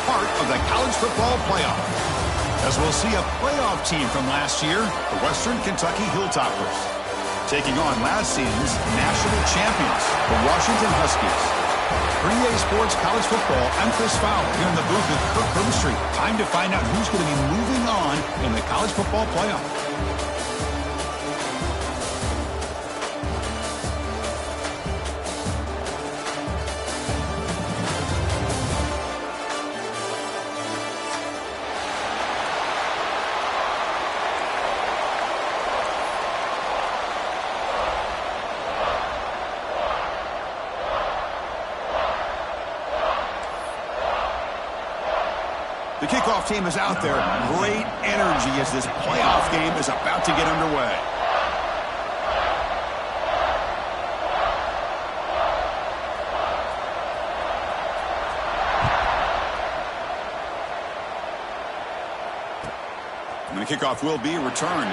part of the college football playoff. As we'll see a playoff team from last year, the Western Kentucky Hilltoppers, taking on last season's national champions, the Washington Huskies. For EA Sports College Football, I'm Chris Fowler here in the booth with Kirk Herbstreit. Time to find out who's going to be moving on in the college football playoff. The kickoff team is out there. Great energy as this playoff game is about to get underway. And the kickoff will be returned.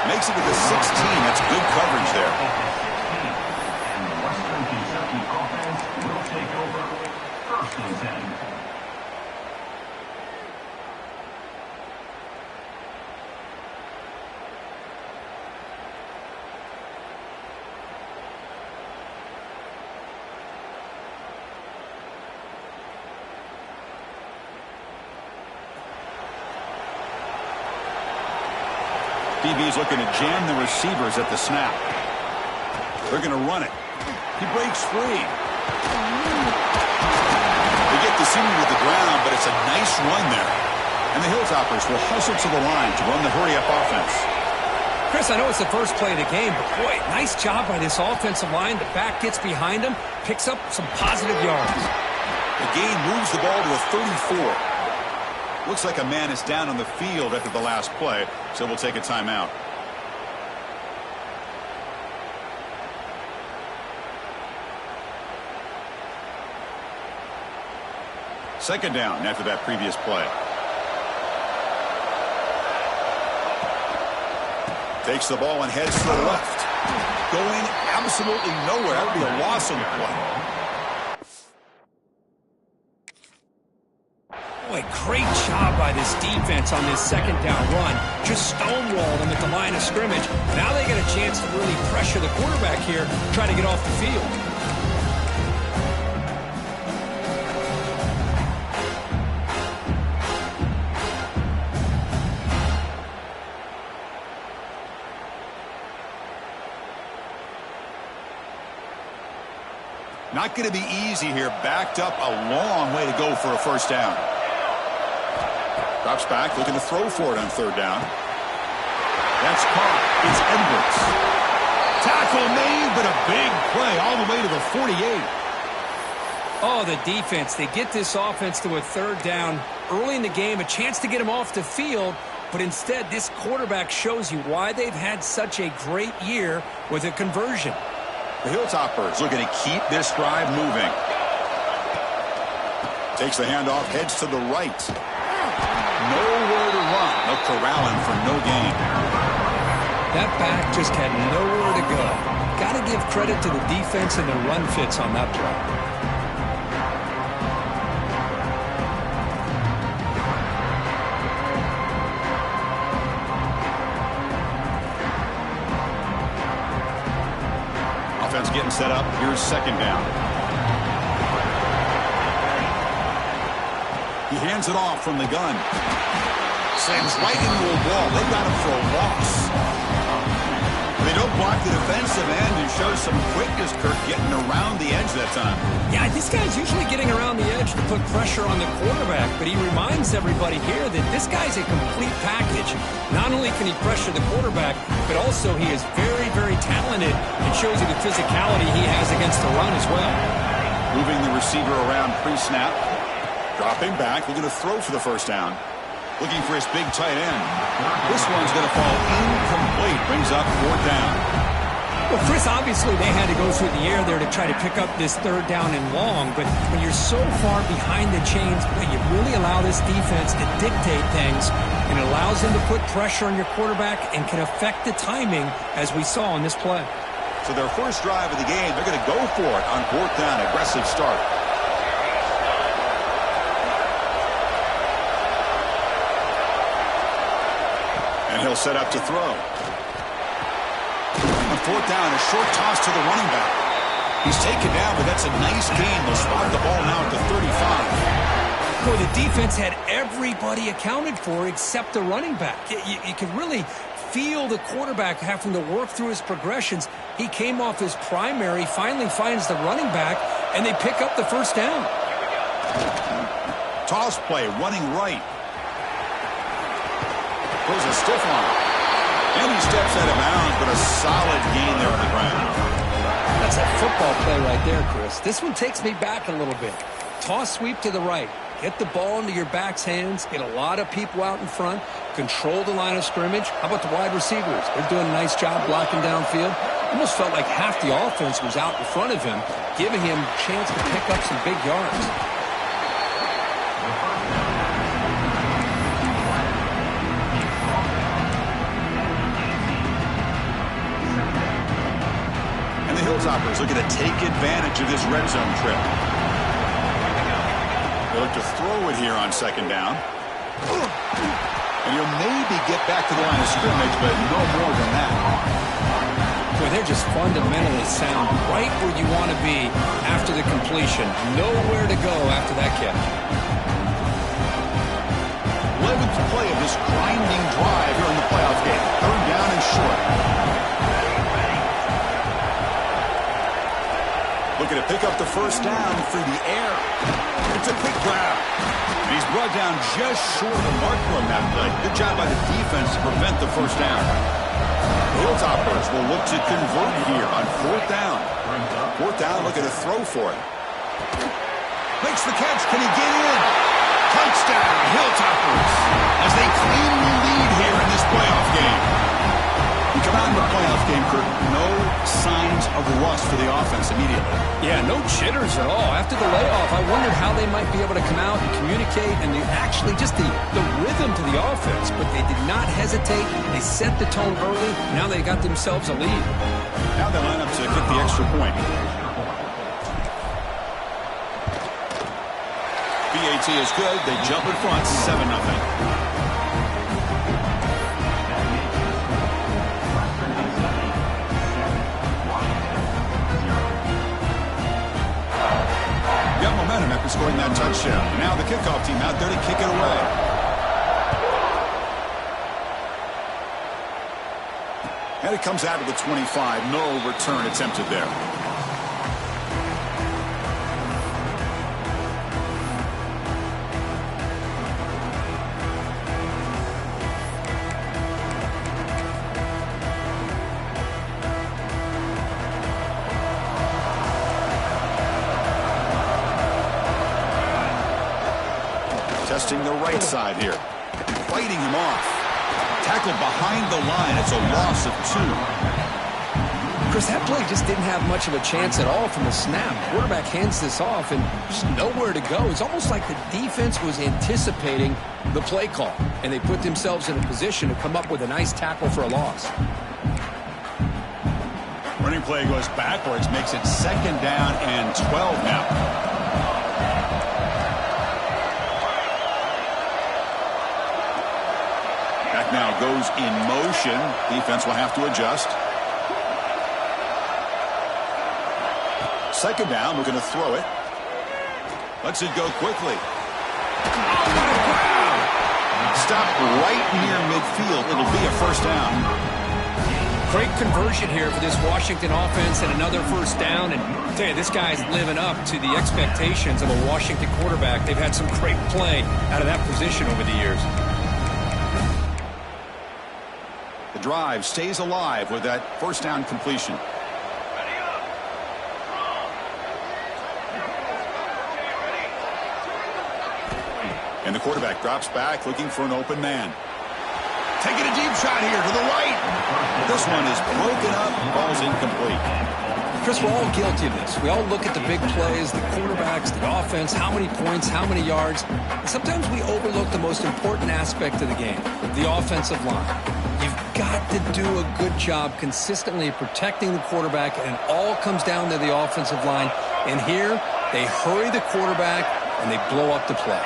Makes it to the 16. That's good coverage there. And the Western Kentucky offense will take over. First and 10. DB's looking to jam the receivers at the snap. They're going to run it. He breaks free. They get the senior to the ground, but it's a nice run there. And the Hilltoppers will hustle to the line to run the hurry-up offense. Chris, I know it's the first play of the game, but boy, nice job by this offensive line. The back gets behind him, picks up some positive yards. The gain moves the ball to a 34. Looks like a man is down on the field after the last play, so we'll take a timeout. Second down after that previous play. Takes the ball and heads to the left. Going absolutely nowhere. That would be a loss on the play. Boy, great job by this defense on this second down run. Just stonewalled them at the line of scrimmage. Now they get a chance to really pressure the quarterback here, try to get off the field. Not going to be easy here. Backed up a long way to go for a first down. Drops back, looking to throw for it on third down. That's caught. It's Edwards. Tackle made, but a big play all the way to the 48. Oh, the defense. They get this offense to a third down early in the game, a chance to get him off the field, but instead this quarterback shows you why they've had such a great year with a conversion. The Hilltoppers looking to keep this drive moving. Takes the handoff, heads to the right. Nowhere to run. They'll corral him for no gain. That back just had nowhere to go. Got to give credit to the defense and the run fits on that play. Offense getting set up. Here's second down. He hands it off from the gun. Sends right into a wall. They got him for a loss. They don't block the defensive end and show some quickness, Kirk, getting around the edge that time. Yeah, this guy's usually getting around the edge to put pressure on the quarterback, but he reminds everybody here that this guy's a complete package. Not only can he pressure the quarterback, but also he is very, very talented and shows you the physicality he has against the run as well. Moving the receiver around pre-snap. Dropping back, looking to throw for the first down. Looking for his big tight end. This one's going to fall incomplete. Brings up fourth down. Well, Chris, obviously they had to go through the air there to try to pick up this third down and long, but when you're so far behind the chains, you really allow this defense to dictate things, and it allows them to put pressure on your quarterback and can affect the timing, as we saw on this play. So their first drive of the game, they're going to go for it on fourth down. Aggressive start. he'll set up to throw. On fourth down, a short toss to the running back. He's taken down, but that's a nice gain. They'll spot the ball now at the 35. Boy, the defense had everybody accounted for except the running back. You can really feel the quarterback having to work through his progressions. He came off his primary, finally finds the running back, and they pick up the first down. Toss play, running right. Throws a stiff arm. And he steps out of bounds, but a solid gain there on the ground. That's a football play right there, Chris. This one takes me back a little bit. Toss sweep to the right. Get the ball into your back's hands. Get a lot of people out in front. Control the line of scrimmage. How about the wide receivers? They're doing a nice job blocking downfield. Almost felt like half the offense was out in front of him, giving him a chance to pick up some big yards. And the Hilltoppers looking to take advantage of this red zone trip. They look to throw it here on second down. And he'll maybe get back to the line of scrimmage, but no more than that. Boy, they're just fundamentally sound right where you want to be after the completion. Nowhere to go after that catch. 11th play of this grinding drive here in the playoff game. Third down and short. Looking to pick up the first down through the air. It's a quick grab. And he's brought down just short of the marker on that play. Good job by the defense to prevent the first down. The Hilltoppers will look to convert here on fourth down. Fourth down, looking to throw for it. Makes the catch. Can he get in? Touchdown, Hilltoppers, as they claim the lead here in this playoff game. You come out in the playoff game, Kurt, no signs of rust for the offense immediately. Yeah, no jitters at all. After the layoff, I wondered how they might be able to come out and communicate and actually just the rhythm to the offense. But they did not hesitate. They set the tone early. Now they got themselves a lead. Now they line up to get the extra point. BAT is good. They jump in front, 7-0. After scoring that touchdown. Now the kickoff team out there to kick it away. And it comes out of the 25. No return attempted there. Testing the right side here. Fighting him off. Tackled behind the line. It's a loss of 2. Chris, that play just didn't have much of a chance at all from the snap. Quarterback hands this off and just nowhere to go. It's almost like the defense was anticipating the play call, and they put themselves in a position to come up with a nice tackle for a loss. Running play goes backwards, makes it second down and 12 now. Now goes in motion. Defense will have to adjust. Second down, looking to throw it. Lets it go quickly. Oh, what a grab! Stopped right near midfield. It'll be a first down. Great conversion here for this Washington offense and another first down. And I'll tell you, this guy's living up to the expectations of a Washington quarterback. They've had some great play out of that position over the years. The drive stays alive with that first down completion. And the quarterback drops back looking for an open man. Taking a deep shot here to the right. This one is broken up. Ball's incomplete. Chris, we're all guilty of this. We all look at the big plays, the quarterbacks, the offense, how many points, how many yards. Sometimes we overlook the most important aspect of the game, the offensive line. You've got to do a good job consistently protecting the quarterback, and it all comes down to the offensive line. And here, they hurry the quarterback, and they blow up the play.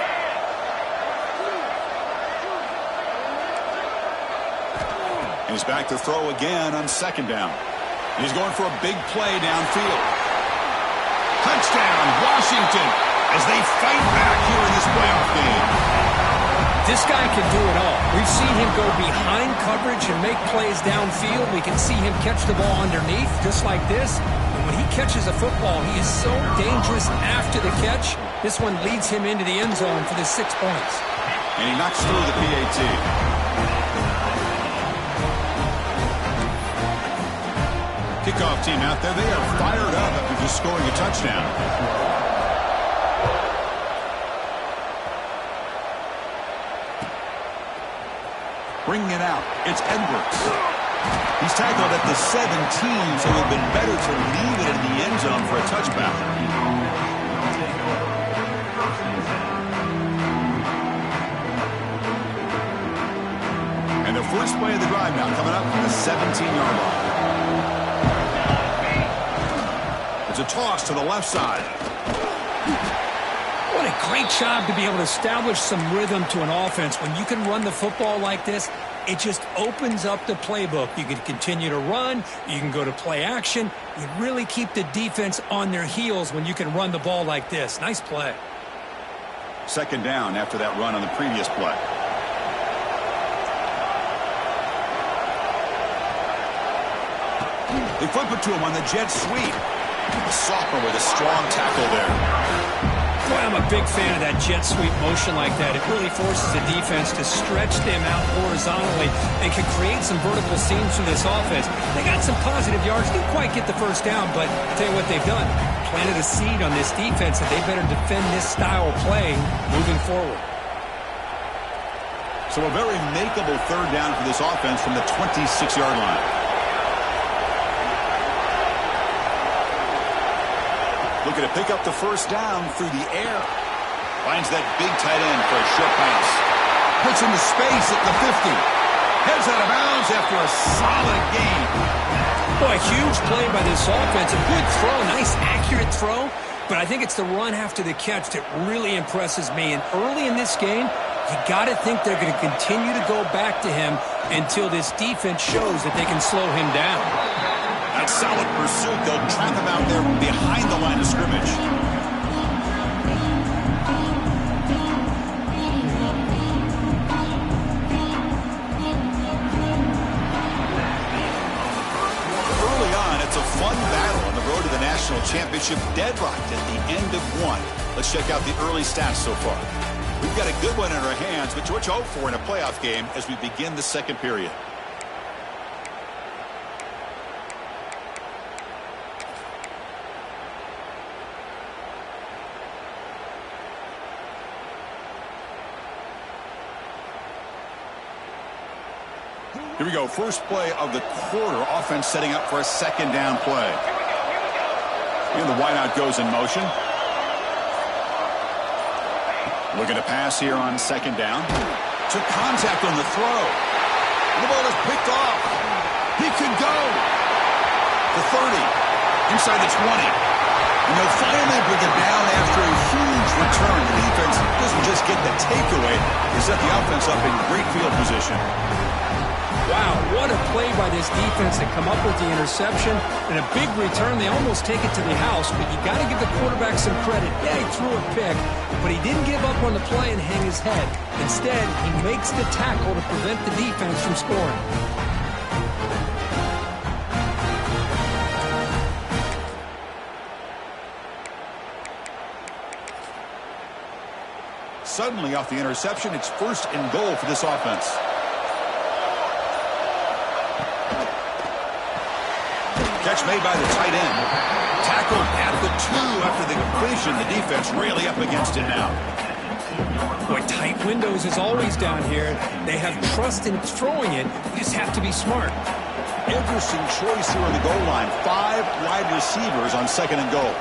He's back to throw again on second down. He's going for a big play downfield. Touchdown, Washington, as they fight back here in this playoff game. This guy can do it all. We've seen him go behind coverage and make plays downfield. We can see him catch the ball underneath, just like this. And when he catches a football, he is so dangerous after the catch. This one leads him into the end zone for the 6 points. And he knocks through the PAT. Kickoff team out there, they are fired up after just scoring a touchdown. Bringing it out, it's Edwards. He's tackled at the 17, so it would have been better to leave it in the end zone for a touchback. And the first play of the drive now coming up from the 17-yard line. It's a toss to the left side. What a great job to be able to establish some rhythm to an offense. When you can run the football like this, it just opens up the playbook. You can continue to run. You can go to play action. You really keep the defense on their heels when you can run the ball like this. Nice play. Second down after that run on the previous play. They flip it to him on the jet sweep. Sophomore with a strong tackle there. Boy, I'm a big fan of that jet sweep motion like that. It really forces the defense to stretch them out horizontally and can create some vertical seams for this offense. They got some positive yards. Didn't quite get the first down, but I'll tell you what they've done. Planted a seed on this defense that they better defend this style of play moving forward. So a very makeable third down for this offense from the 26-yard line. Looking to pick up the first down through the air. Finds that big tight end for a short pass. Puts into space at the 50. Heads out of bounds after a solid gain. Boy, huge play by this offense. A good throw, nice accurate throw. But I think it's the run after the catch that really impresses me. And early in this game, you got to think they're going to continue to go back to him until this defense shows that they can slow him down. That solid pursuit, they'll trap him out there behind the line of scrimmage. Early on, it's a fun battle on the road to the national championship, deadlocked at the end of one. Let's check out the early stats so far. We've got a good one in our hands, but what you hope for in a playoff game as we begin the second period. Here we go, first play of the quarter. Offense setting up for a second down play. And the wideout goes in motion. Looking to pass here on second down. Took contact on the throw. The ball is picked off. He could go. The 30. Inside the 20. And they'll finally bring it down after a huge return. The defense doesn't just get the takeaway. They set the offense up in great field position. Wow, what a play by this defense to come up with the interception and a big return. They almost take it to the house, but you got to give the quarterback some credit. Yeah, he threw a pick, but he didn't give up on the play and hang his head. Instead, he makes the tackle to prevent the defense from scoring. Suddenly off the interception, it's first and goal for this offense. Catch made by the tight end. Tackled at the 2 after the completion. The defense really up against it now. Boy, tight windows is always down here. They have trust in throwing it. You just have to be smart. Interesting choice here on the goal line. 5 wide receivers on second and goal.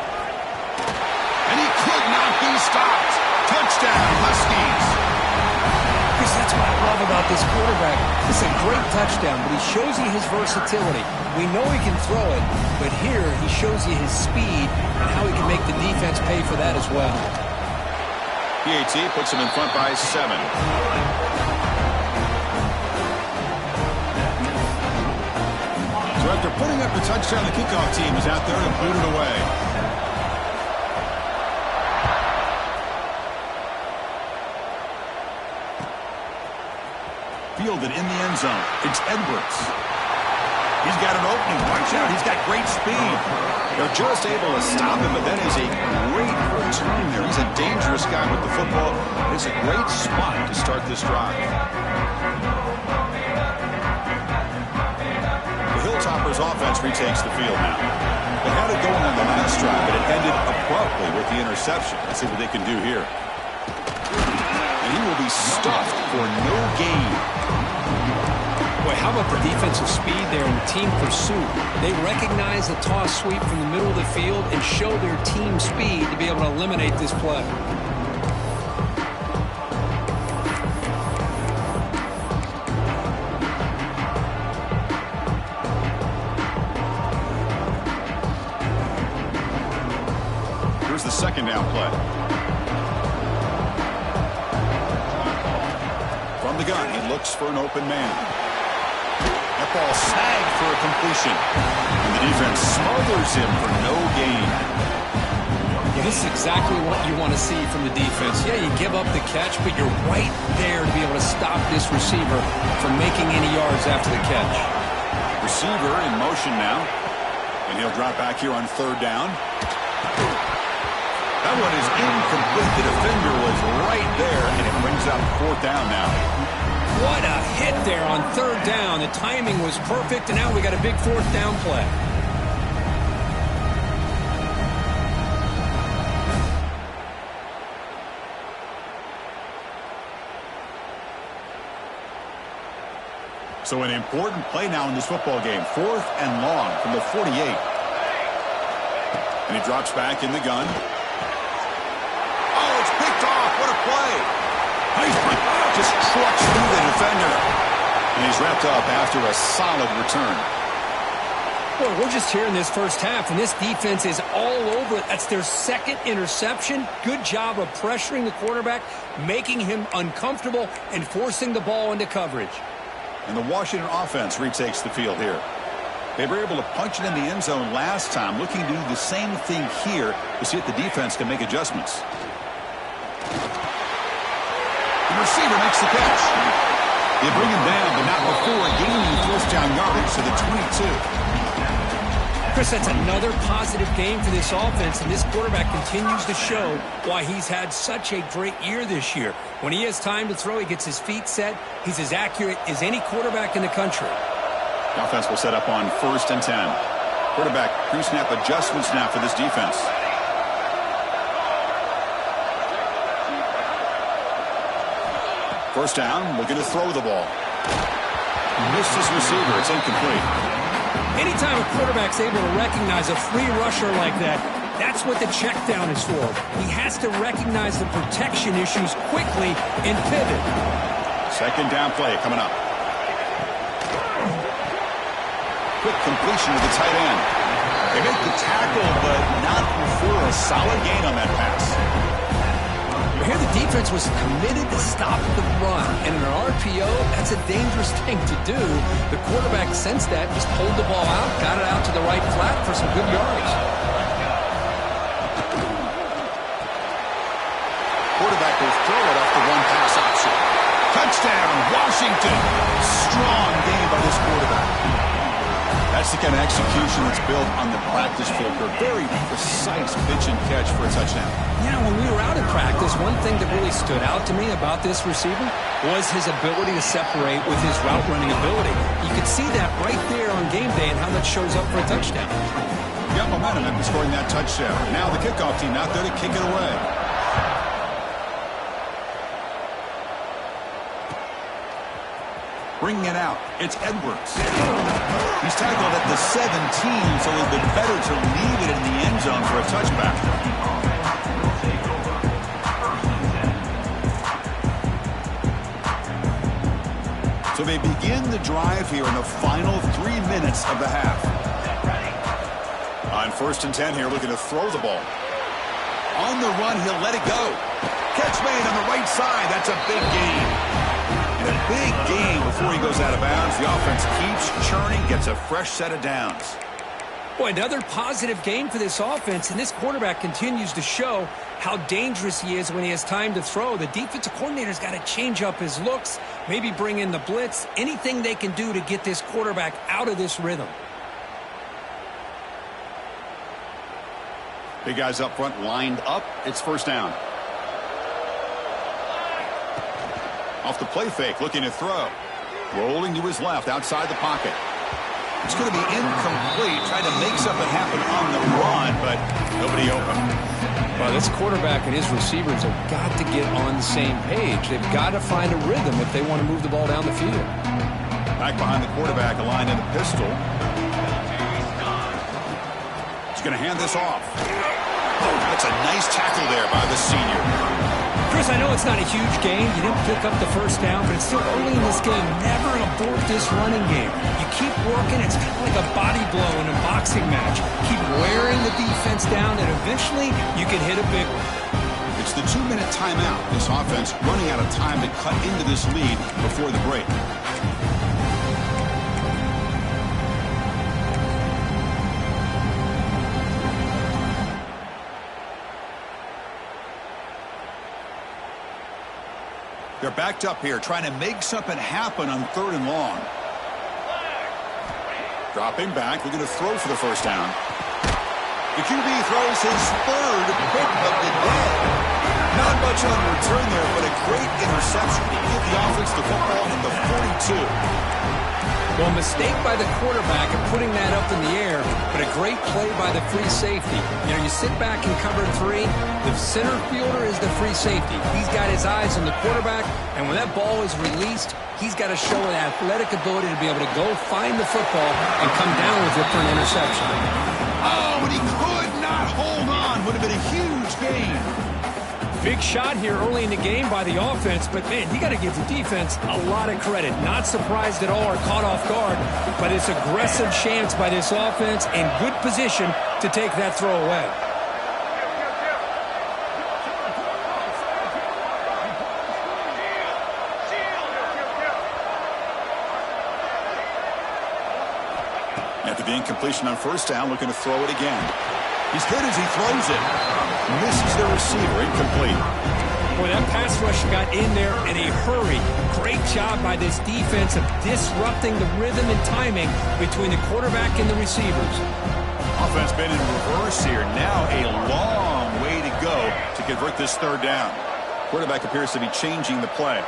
And he could not be stopped. Touchdown, Huskies. Chris, that's what I love about this quarterback. It's a great touchdown, but he shows you his versatility. We know he can throw it, but here he shows you his speed and how he can make the defense pay for that as well. PAT puts him in front by 7. So after putting up the touchdown, the kickoff team is out there to boot it away. Fielded in the end zone. It's Edwards. He's got an opening. Watch out. He's got great speed. They're just able to stop him, but that is a great return there. He's a dangerous guy with the football. It's a great spot to start this drive. The Hilltoppers offense retakes the field now. They had it going on the last drive, but it ended abruptly with the interception. Let's see what they can do here. And he will be stuffed for no gain. Boy, how about the defensive speed there and the team pursuit? They recognize the toss sweep from the middle of the field and show their team speed to be able to eliminate this play. Here's the second down play. From the gun, he looks for an open man. That ball snagged for a completion. And the defense smothers him for no gain. Yeah, this is exactly what you want to see from the defense. Yeah, you give up the catch, but you're right there to be able to stop this receiver from making any yards after the catch. Receiver in motion now. And he'll drop back here on third down. That one is incomplete. The defender was right there, and it brings up fourth down now. What a hit there on third down. The timing was perfect, and now we got a big fourth down play. So an important play now in this football game. 4th and long from the 48. And he drops back in the gun. Oh, it's picked off. What a play. Just trucks through the defender. And he's wrapped up after a solid return. Boy, we're just here in this first half, and this defense is all over it. That's their second interception. Good job of pressuring the quarterback, making him uncomfortable, and forcing the ball into coverage. And the Washington offense retakes the field here. They were able to punch it in the end zone last time, looking to do the same thing here to see if the defense can make adjustments. The receiver makes the catch. They bring him down, but not before gaining first down yardage to the 22. Chris, that's another positive game for this offense, and this quarterback continues to show why he's had such a great year this year. When he has time to throw, he gets his feet set. He's as accurate as any quarterback in the country. The offense will set up on 1st and 10. Quarterback pre-snap adjustments now for this defense. First down, looking to throw the ball. Missed his receiver. It's incomplete. Anytime a quarterback's able to recognize a free rusher like that, that's what the check down is for. He has to recognize the protection issues quickly and pivot. Second down play coming up. Quick completion to the tight end. They make the tackle, but not before a solid gain on that pass. Here the defense was committed to stop the run, and in an RPO, that's a dangerous thing to do. The quarterback sensed that, just pulled the ball out, got it out to the right flat for some good yards. Quarterback will throw it off the one-pass option. Touchdown, Washington. Strong game by this quarterback. That's the kind of execution that's built on the practice field. A very precise pitch and catch for a touchdown. Yeah, when we were out in practice, one thing that really stood out to me about this receiver was his ability to separate with his route running ability. You could see that right there on game day and how that shows up for a touchdown. Got momentum after scoring that touchdown. Now the kickoff team out there to kick it away. Bringing it out, it's Edwards. He's tackled at the 17, so it would be better to leave it in the end zone for a touchback. So they begin the drive here in the final 3 minutes of the half. On 1st and 10 here, looking to throw the ball. On the run, he'll let it go. Catch made on the right side. That's a big gain. And an big gain before he goes out of bounds. The offense keeps churning, gets a fresh set of downs. Boy, another positive game for this offense, and this quarterback continues to show how dangerous he is when he has time to throw. The defensive coordinator's got to change up his looks, maybe bring in the blitz, anything they can do to get this quarterback out of this rhythm. Big guys up front lined up. It's first down. Off the play fake, looking to throw. Rolling to his left, outside the pocket. It's going to be incomplete. Tried to make something happen on the run, but nobody open. Well, this quarterback and his receivers have got to get on the same page. They've got to find a rhythm if they want to move the ball down the field. Back behind the quarterback, aligned in a pistol. He's going to hand this off. Oh, that's a nice tackle there by the senior. Chris, I know it's not a huge game. You didn't pick up the first down, but it's still early in this game. Never abort this running game. You keep working. It's kind of like a body blow in a boxing match. Keep wearing the defense down, and eventually you can hit a big one. It's the 2-minute timeout. This offense running out of time to cut into this lead before the break. They're backed up here, trying to make something happen on 3rd and long. Dropping back, looking to throw for the first down. The QB throws his 3rd pick of the day. Not much on return there, but a great interception to give the offense the football in the 42. Well, mistake by the quarterback in putting that up in the air, but a great play by the free safety. You know, you sit back in cover 3, the center fielder is the free safety. He's got his eyes on the quarterback, and when that ball is released, he's got to show an athletic ability to be able to go find the football and come down with it for an interception. Oh, but he could not hold on. Would have been a huge gain. Big shot here early in the game by the offense, but, man, you got to give the defense a lot of credit. Not surprised at all or caught off guard, but it's aggressive chance by this offense and good position to take that throw away. After the incompletion on first down, looking to throw it again. He's hit as he throws it. Misses the receiver, incomplete. Boy, that pass rush got in there in a hurry. Great job by this defense of disrupting the rhythm and timing between the quarterback and the receivers. Offense been in reverse here. Now a long way to go to convert this 3rd down. Quarterback appears to be changing the play.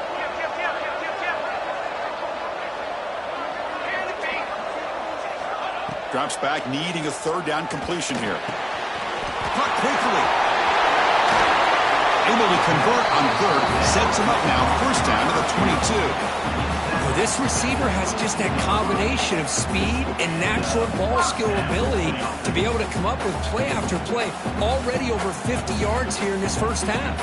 Drops back, needing a 3rd down completion here. Caught quickly. Able to convert on 3rd. Sets him up now. First down to the 22. Well, this receiver has just that combination of speed and natural ball skill ability to be able to come up with play after play. Already over 50 yards here in this first half.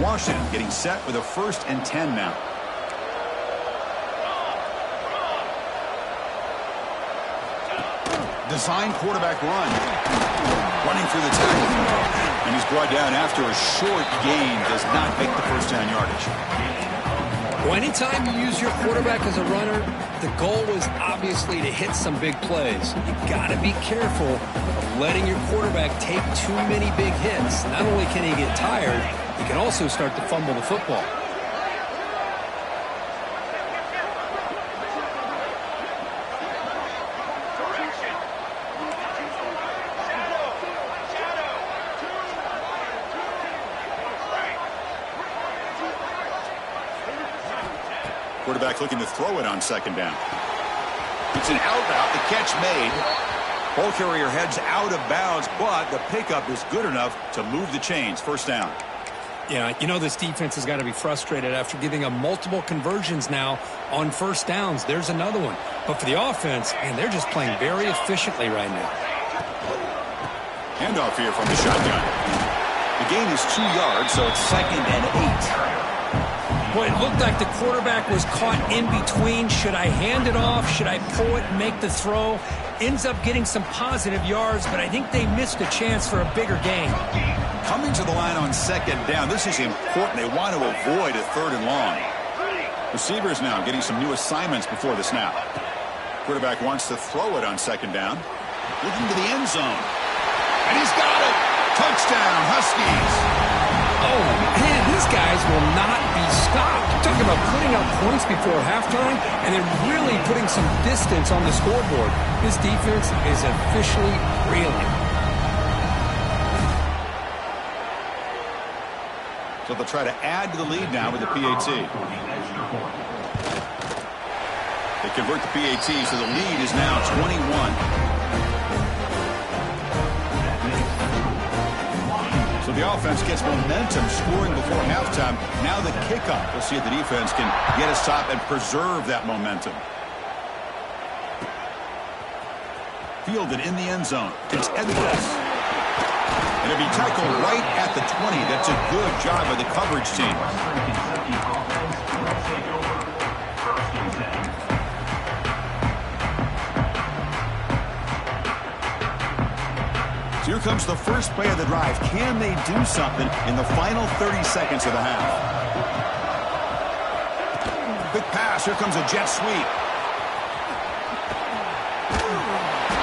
Washington getting set with a 1st and 10 now. Design quarterback run. Running through the tackle. And he's brought down after a short gain. Does not make the first down yardage. Well, anytime you use your quarterback as a runner, the goal is obviously to hit some big plays. You got to be careful of letting your quarterback take too many big hits. Not only can he get tired, he can also start to fumble the football. Quarterback looking to throw it on 2nd down. It's an out route. The catch made. Ball carrier heads out of bounds, but the pickup is good enough to move the chains. First down. Yeah, you know this defense has got to be frustrated after giving them multiple conversions now on first downs. There's another one. But for the offense, man, they're just playing very efficiently right now. Handoff here from the shotgun. The gain is 2 yards, so it's 2nd and 8. Well, it looked like the quarterback was caught in between. Should I hand it off? Should I pull it and make the throw? ends up getting some positive yards, but I think they missed a chance for a bigger gain. Coming to the line on second down, this is important. They want to avoid a third and long. Receivers now getting some new assignments before the snap. Quarterback wants to throw it on second down. Looking to the end zone. And he's got it. Touchdown, Huskies. Oh, man, these guys will not be stopped. Talking about putting up points before halftime and then really putting some distance on the scoreboard. This defense is officially reeling. So they'll try to add to the lead now with the PAT. They convert the PAT, so the lead is now 21. So the offense gets momentum scoring before halftime. Now the kickoff. We'll see if the defense can get a stop and preserve that momentum. Fielded in the end zone. It's Edwards. And it'll be tackled right at the 20. That's a good job by the coverage team. So here comes the first play of the drive. Can they do something in the final 30 seconds of the half? Quick pass. Here comes a jet sweep.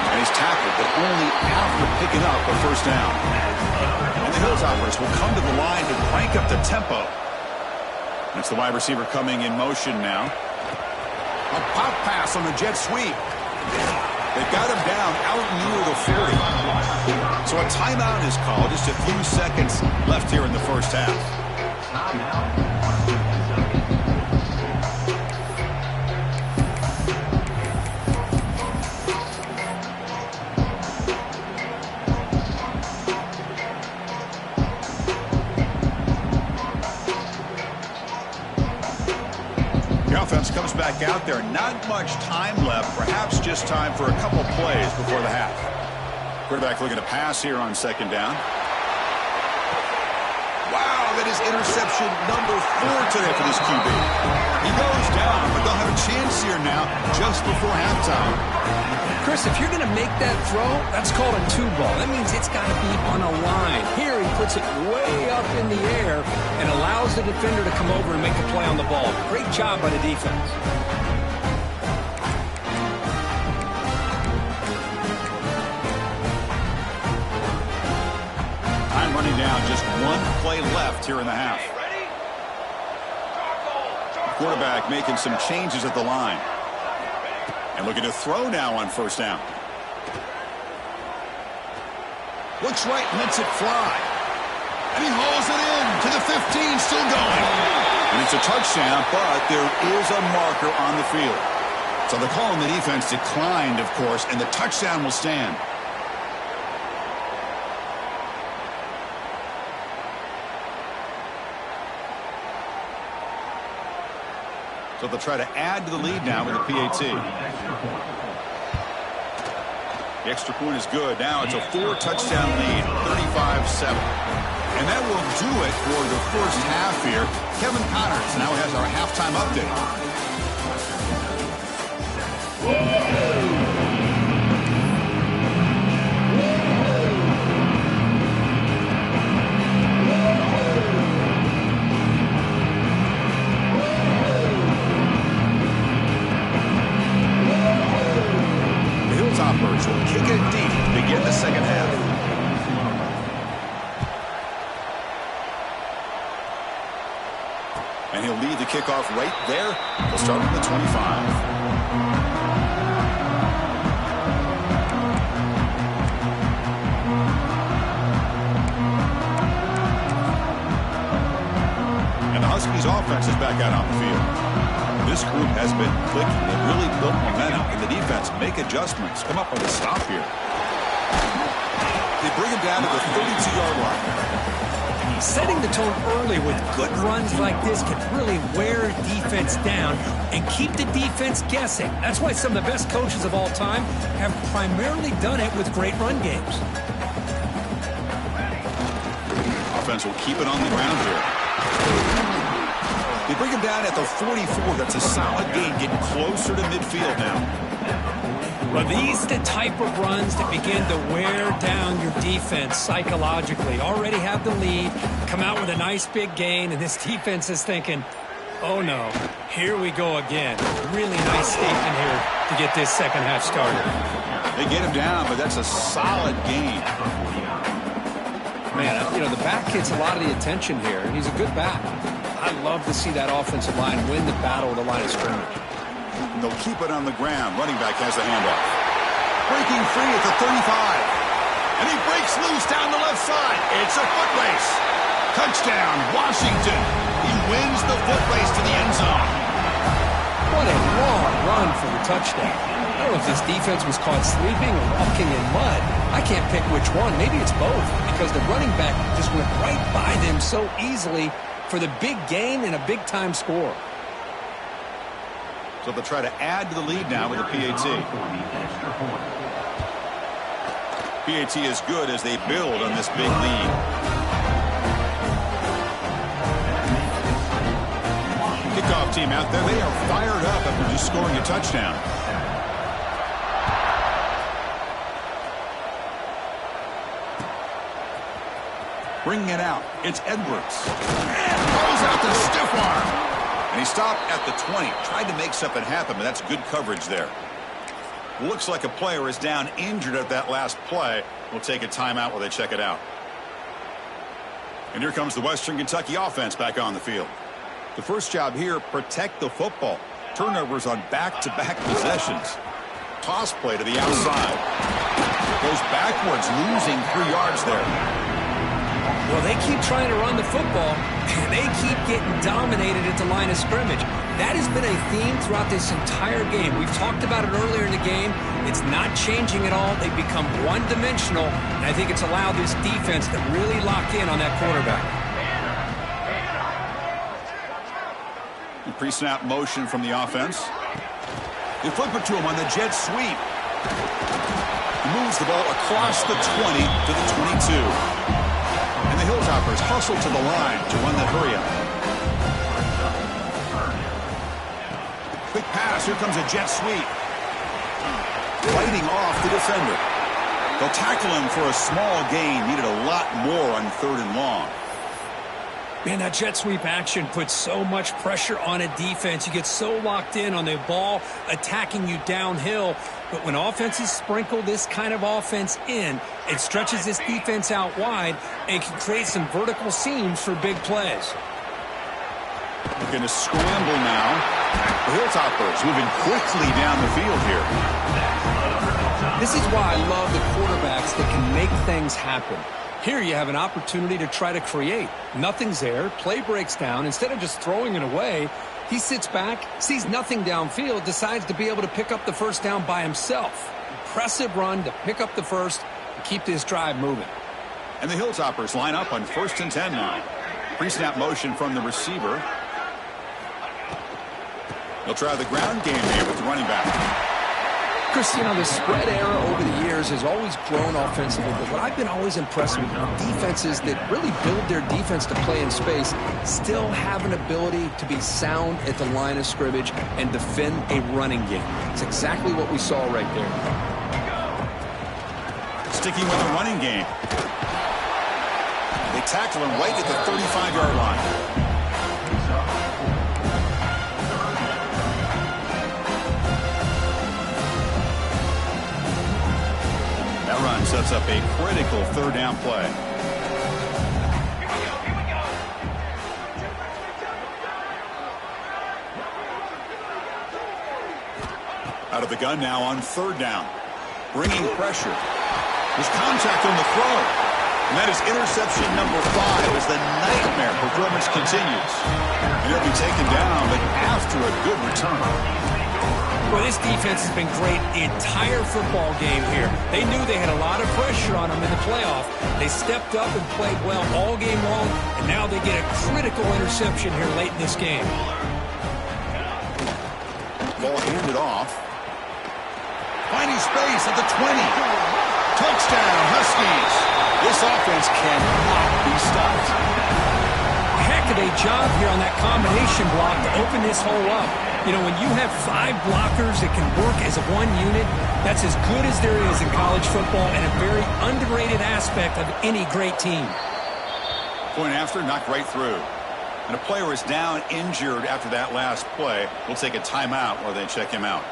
And he's tackled, but only after picking up a first down. And the Hilltoppers will come to the line to crank up the tempo. That's the wide receiver coming in motion now. A pop pass on the jet sweep. They've got him down out near the 40. So a timeout is called. Just a few seconds left here in the first half. Offense comes back out there. Not much time left. Perhaps just time for a couple plays before the half. Quarterback looking to pass here on second down. Wow, that is interception number 4 today for this QB. He goes down, but they'll have a chance here now just before halftime. Chris, if you're going to make that throw, that's called a 2-ball. That means it's got to be on a line. Here he puts it way up in the air and allows the defender to come over and make a play on the ball. Great job by the defense. Time running down. Just one play left here in the half. Quarterback making some changes at the line. And looking to throw now on first down. Looks right, lets it fly. And he hauls it in to the 15, still going. And it's a touchdown, but there is a marker on the field. So the call on the defense declined, of course, and the touchdown will stand. So they'll try to add to the lead now with the PAT. The extra point is good. Now it's a 4-touchdown lead, 35-7. And that will do it for the first half here. Kevin Connors now has our halftime update. Hilltoppers will kick it deep to begin the second half. And he'll lead the kickoff right there. He'll start from the 25. And the Huskies offense is back out on the field. This group has been clicking. They've really built momentum, and the defense make adjustments. Come up with a stop here. They bring him down to the 32-yard line. Setting the tone early with good runs like this can really wear a defense down and keep the defense guessing. That's why some of the best coaches of all time have primarily done it with great run games. Offense will keep it on the ground here. They bring him down at the 44. That's a solid gain, getting closer to midfield now. Well, these are the type of runs that begin to wear down your defense psychologically. Already have the lead, come out with a nice big gain, and this defense is thinking, oh no, here we go again. Really nice statement here to get this second half started. They get him down, but that's a solid gain. Man, you know, the back gets a lot of the attention here. He's a good back. I love to see that offensive line win the battle at the line of scrimmage. And they'll keep it on the ground. Running back has the handoff. Breaking free at the 35. And he breaks loose down the left side. It's a foot race. Touchdown, Washington. He wins the foot race to the end zone. What a long run for the touchdown. I don't know if this defense was caught sleeping or walking in mud. I can't pick which one. Maybe it's both, because the running back just went right by them so easily for the big gain and a big-time score. So they'll try to add to the lead now with a PAT. PAT is good as they build on this big lead. Kickoff team out there, they are fired up after just scoring a touchdown. Bringing it out, it's Edwards. Throws out the stiff arm. And he stopped at the 20. Tried to make something happen, but that's good coverage there. Looks like a player is down injured at that last play. We'll take a timeout while they check it out. And here comes the Western Kentucky offense back on the field. The first job here, protect the football. Turnovers on back-to-back possessions. Toss play to the outside. Goes backwards, losing 3 yards there. Well, they keep trying to run the football, and they keep getting dominated at the line of scrimmage. That has been a theme throughout this entire game. We've talked about it earlier in the game. It's not changing at all. They've become one-dimensional, and I think it's allowed this defense to really lock in on that quarterback. Pre-snap motion from the offense. They flip it to him on the jet sweep. He moves the ball across the 20 to the 22. And the Hilltoppers hustle to the line to run that hurry-up. Quick pass. Here comes a jet sweep. Fighting off the defender. They'll tackle him for a small gain. Needed a lot more on 3rd and long. Man, that jet sweep action puts so much pressure on a defense. You get so locked in on the ball attacking you downhill. But when offenses sprinkle this kind of offense in, it stretches this defense out wide and can create some vertical seams for big plays. We're going to scramble now. The Hilltoppers moving quickly down the field here. This is why I love the quarterbacks that can make things happen. Here you have an opportunity to try to create. Nothing's there. Play breaks down. Instead of just throwing it away, he sits back, sees nothing downfield, decides to be able to pick up the first down by himself. Impressive run to pick up the first and keep this drive moving. And the Hilltoppers line up on 1st and 10 now. Pre-snap motion from the receiver. They'll try the ground game here with the running back. Chris, you know, the spread era over the years has always grown offensively, but what I've been always impressed with defenses that really build their defense to play in space still have an ability to be sound at the line of scrimmage and defend a running game. It's exactly what we saw right there. Sticking with the running game. They tackle him right at the 35-yard line. Run sets up a critical 3rd down play. Out of the gun now on 3rd down. Bringing pressure. There's contact on the throw. And that is interception number 5 as the nightmare performance continues. And he'll be taken down, but after a good return. Well, this defense has been great the entire football game here. They knew they had a lot of pressure on them in the playoff. They stepped up and played well all game long, and now they get a critical interception here late in this game. Ball handed off. Finding space at the 20. Touchdown, Huskies. This offense cannot be stopped. Heck of a job here on that combination block to open this hole up. You know, when you have 5 blockers that can work as one unit, that's as good as there is in college football and a very underrated aspect of any great team. Point after, knocked right through. And a player is down injured after that last play. We'll take a timeout while they check him out.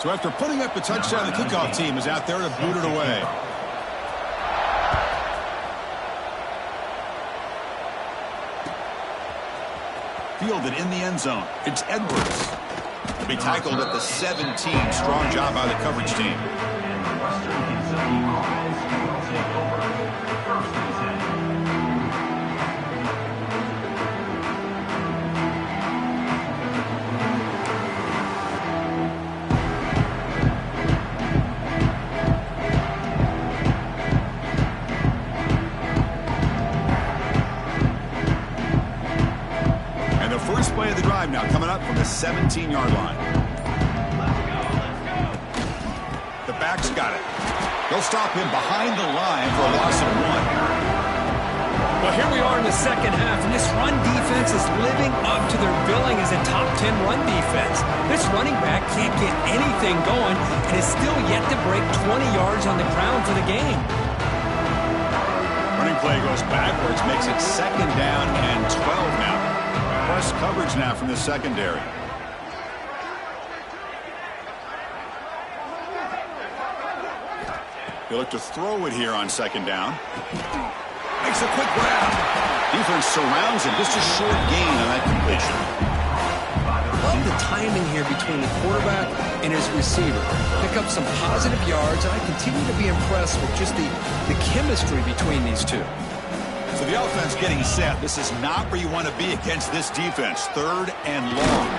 So after putting up a touchdown, the kickoff team is out there to boot it away. Fielded in the end zone. It's Edwards. He'll be tackled at the 17. Strong job by the coverage team. And the Western Kentucky offense will take over. First and 10. And the first play of the drive now coming up from the 17-yard line. The back's got it. They'll stop him behind the line for a loss of 1. Well, here we are in the second half, and this run defense is living up to their billing as a top 10 run defense. This running back can't get anything going and is still yet to break 20 yards on the ground for the game. Running play goes backwards, makes it 2nd down and 12 now. Press coverage now from the secondary. They look to throw it here on 2nd down. Makes a quick grab. Defense surrounds him. Just a short gain on that completion. Love the timing here between the quarterback and his receiver. Pick up some positive yards, and I continue to be impressed with just the chemistry between these two. So the offense getting set. This is not where you want to be against this defense. 3rd and long.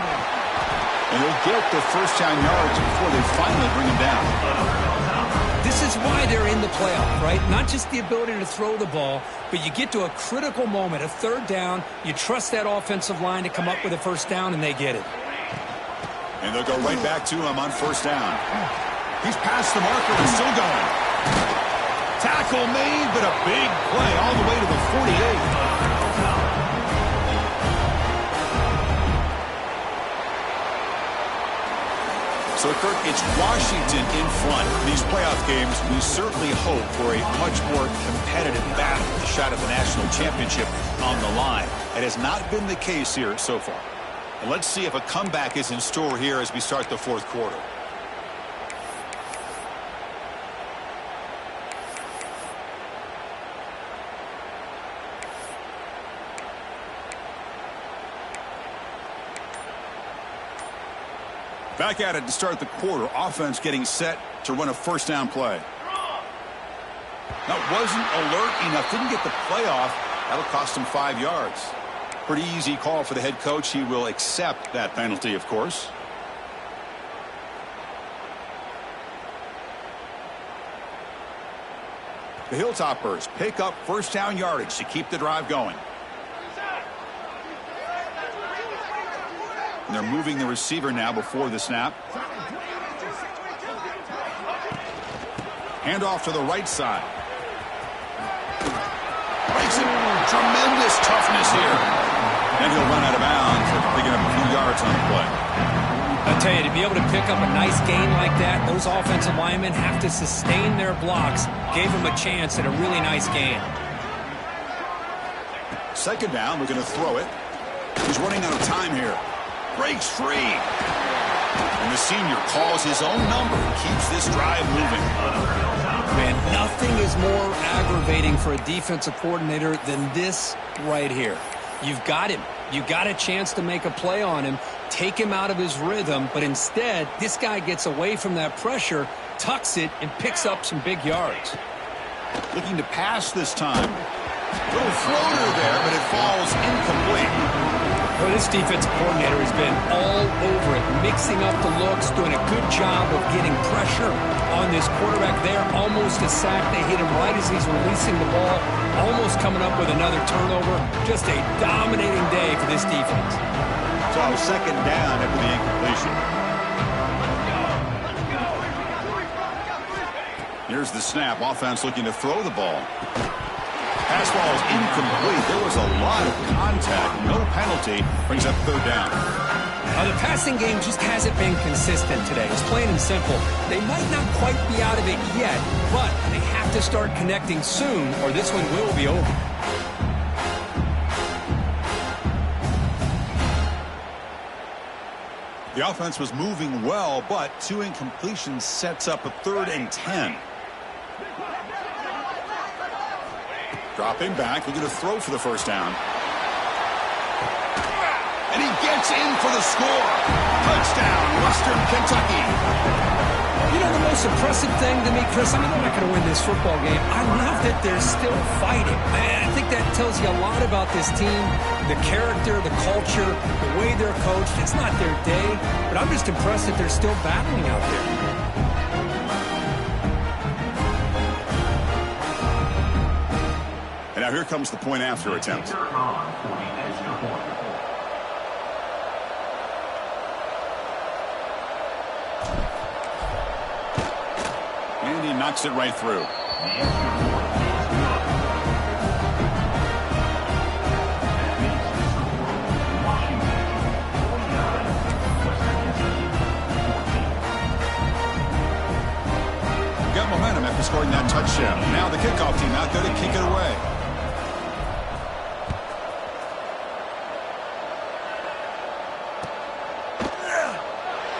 And they'll get the first down yards before they finally bring him down. This is why they're in the playoff, right? Not just the ability to throw the ball, but you get to a critical moment, a 3rd down. You trust that offensive line to come up with a first down, and they get it. And they'll go right back to him on 1st down. He's past the marker and still going. Tackle made, but a big play all the way to the 48. So, Kirk, it's Washington in front. These playoff games, we certainly hope for a much more competitive battle, a shot at the national championship on the line. It has not been the case here so far. And let's see if a comeback is in store here as we start the 4th quarter. Back at it to start the quarter. Offense getting set to run a 1st down play. That wasn't alert enough. Didn't get the play off. That'll cost him 5 yards. Pretty easy call for the head coach. He will accept that penalty, of course. The Hilltoppers pick up 1st down yardage to keep the drive going. And they're moving the receiver now before the snap. Handoff to the right side. Breaks it. Tremendous toughness here. And he'll run out of bounds after picking up a few yards on the play. I tell you, to be able to pick up a nice gain like that, those offensive linemen have to sustain their blocks. Gave them a chance at a really nice gain. 2nd down, we're going to throw it. He's running out of time here. Breaks free. And the senior calls his own number and keeps this drive moving. Man, nothing is more aggravating for a defensive coordinator than this right here. You've got him. You got a chance to make a play on him, take him out of his rhythm, but instead, this guy gets away from that pressure, tucks it, and picks up some big yards. Looking to pass this time. Little floater there, but it falls incomplete. Well, this defensive coordinator has been all over it, mixing up the looks, doing a good job of getting pressure on this quarterback there. Almost a sack. They hit him right as he's releasing the ball, almost coming up with another turnover. Just a dominating day for this defense. So 2nd down after the incompletion. Here's the snap. Offense looking to throw the ball. Pass ball is incomplete. There was a lot of contact. No penalty. Brings up third down. The passing game just hasn't been consistent today. It's plain and simple. They might not quite be out of it yet, but they have to start connecting soon or this one will be over. The offense was moving well, but 2 incompletions sets up a 3rd and 10. Dropping back, looking to throw for the first down. And he gets in for the score. Touchdown, Western Kentucky. You know, the most impressive thing to me, Chris, I mean, they're not going to win this football game. I love that they're still fighting. Man, I think that tells you a lot about this team, the character, the culture, the way they're coached. It's not their day, but I'm just impressed that they're still battling out there. And now here comes the point after attempt. And he knocks it right through. Got momentum after scoring that touchdown. Now the kickoff team out there to kick it away.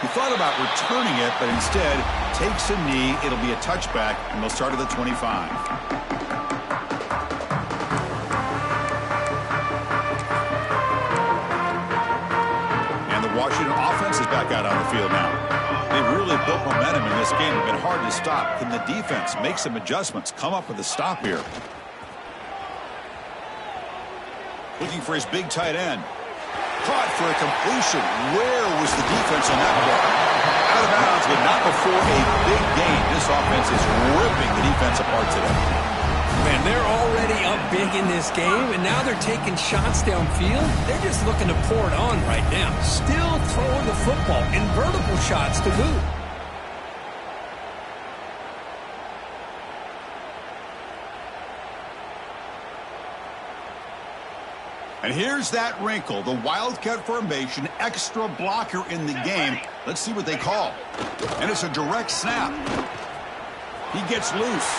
He thought about returning it, but instead takes a knee. It'll be a touchback, and they'll start at the 25. And the Washington offense is back out on the field now. They've really built momentum in this game. It's been hard to stop. Can the defense make some adjustments? Come up with a stop here. Looking for his big tight end. Caught for a completion. Where was the defense on that ball? Out of bounds, but not before a big gain. This offense is ripping the defense apart today. Man, they're already up big in this game, and now they're taking shots downfield. They're just looking to pour it on right now. Still throwing the football in vertical shots to boot. And here's that wrinkle, the Wildcat formation, extra blocker in the game. Let's see what they call. And it's a direct snap. He gets loose.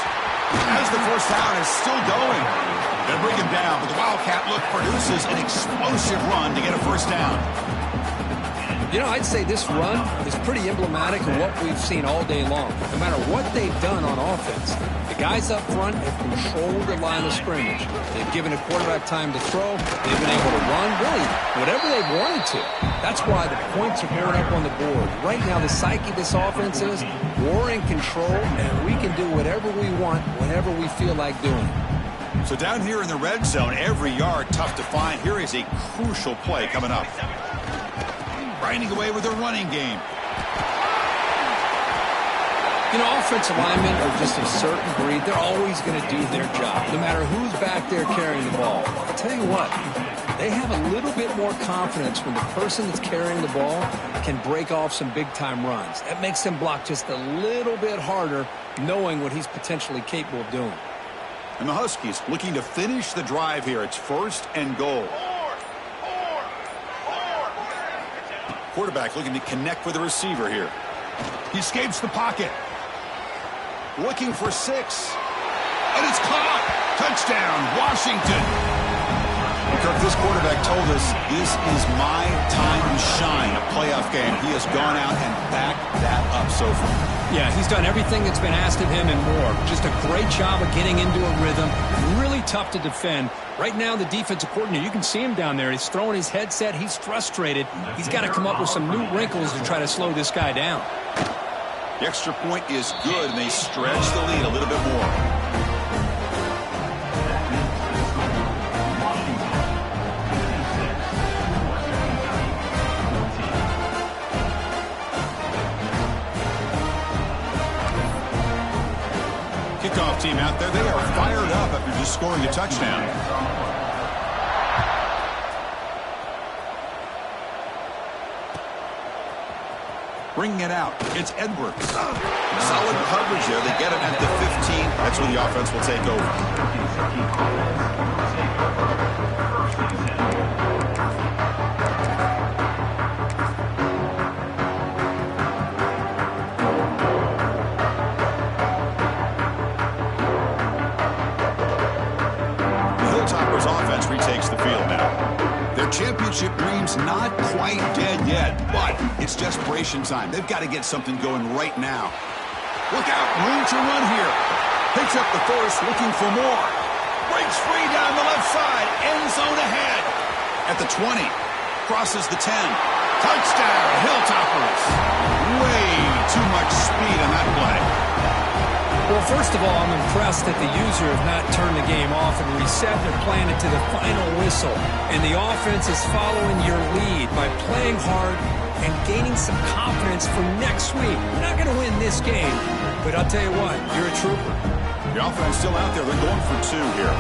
As the first down is still going. They'll bring him down, but the Wildcat look produces an explosive run to get a first down. You know, I'd say this run is pretty emblematic of what we've seen all day long. No matter what they've done on offense, the guys up front have controlled the line of scrimmage. They've given a quarterback time to throw. They've been able to run, really, whatever they've wanted to. That's why the points are going up on the board. Right now, the psyche of this offense is we're in control, and we can do whatever we want whenever we feel like doing it. So down here in the red zone, every yard tough to find. Here is a crucial play coming up. Grinding away with a running game. You know, offensive linemen are just a certain breed. They're always going to do their job, no matter who's back there carrying the ball. I'll tell you what, they have a little bit more confidence when the person that's carrying the ball can break off some big-time runs. That makes them block just a little bit harder, knowing what he's potentially capable of doing. And the Huskies looking to finish the drive here. It's 1st and goal. Quarterback looking to connect with the receiver here. He escapes the pocket. Looking for 6. And it's caught. Touchdown, Washington. Kirk, this quarterback told us this is my time to shine, a playoff game. He has gone out and backed that up so far. Yeah, he's done everything that's been asked of him and more. Just a great job of getting into a rhythm. Really tough to defend. Right now, the defensive coordinator, you can see him down there. He's throwing his headset. He's frustrated. He's got to come up with some new wrinkles to try to slow this guy down. The extra point is good, and they stretch the lead a little bit more. Kickoff team out there, they are fired up after just scoring a touchdown. Bringing it out, it's Edwards. Solid coverage there. They get him at the 15. That's where the offense will take over. Their championship dream's not quite dead yet, but it's desperation time. They've got to get something going right now. Look out, room to run here. Picks up the first, looking for more. Breaks free down the left side, end zone ahead. At the 20, crosses the 10. Touchdown, Hilltoppers. Way too much speed on that play. Well, first of all, I'm impressed that the user have not turned the game off and reset their plan to the final whistle. And the offense is following your lead by playing hard and gaining some confidence for next week. We're not going to win this game, but I'll tell you what, you're a trooper. The offense still out there. They're going for two here.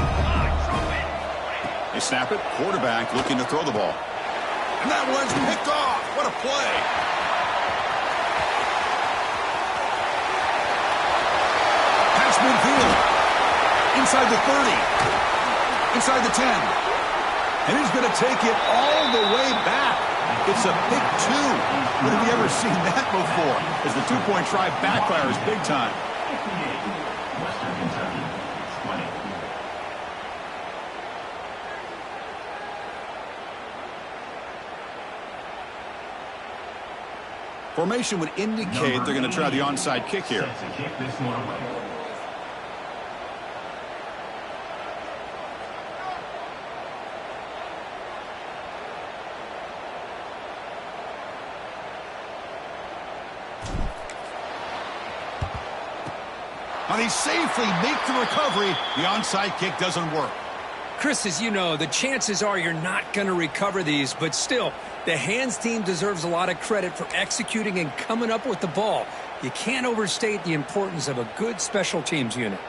They snap it. Quarterback looking to throw the ball. And that one's picked off. What a play. Pass midfield. Inside the 30. Inside the 10. And he's going to take it all the way back. It's a pick two. When have you ever seen that before? As the two-point try backfires big time. Western Kentucky, 20. Formation would indicate they're going to try the onside kick here. Sets to kick this one away. Now they safely make the recovery. The onside kick doesn't work. Chris, as you know, the chances are you're not going to recover these, but still, the hands team deserves a lot of credit for executing and coming up with the ball. You can't overstate the importance of a good special teams unit.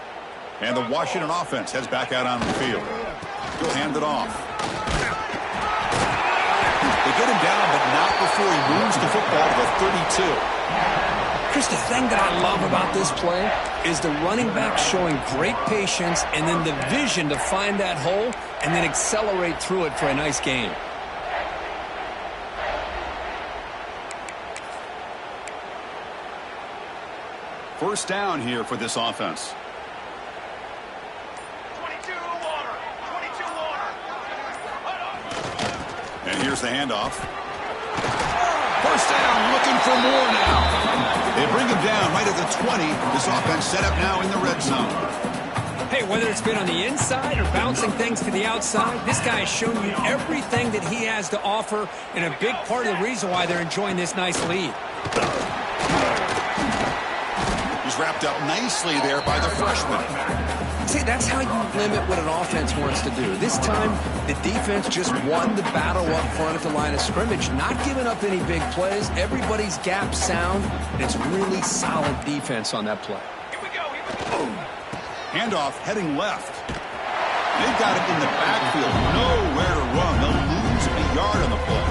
And the Washington offense heads back out on the field. He'll hand it off. They get him down, but not before he moves the football to the 32. Chris, the thing that I love about this play is the running back showing great patience and then the vision to find that hole and then accelerate through it for a nice gain. First down here for this offense. 22 water. 22 water. And here's the handoff. First down, looking for more now. They bring him down right at the 20. This offense set up now in the red zone. Hey, whether it's been on the inside or bouncing things to the outside, this guy has shown you everything that he has to offer and a big part of the reason why they're enjoying this nice lead. He's wrapped up nicely there by the freshman. See, that's how you limit what an offense wants to do. This time, the defense just won the battle up front at the line of scrimmage, not giving up any big plays. Everybody's gap sound, and it's really solid defense on that play. Here we go. Here we go. Handoff heading left. They've got it in the backfield. Nowhere to run. They'll lose a yard on the play.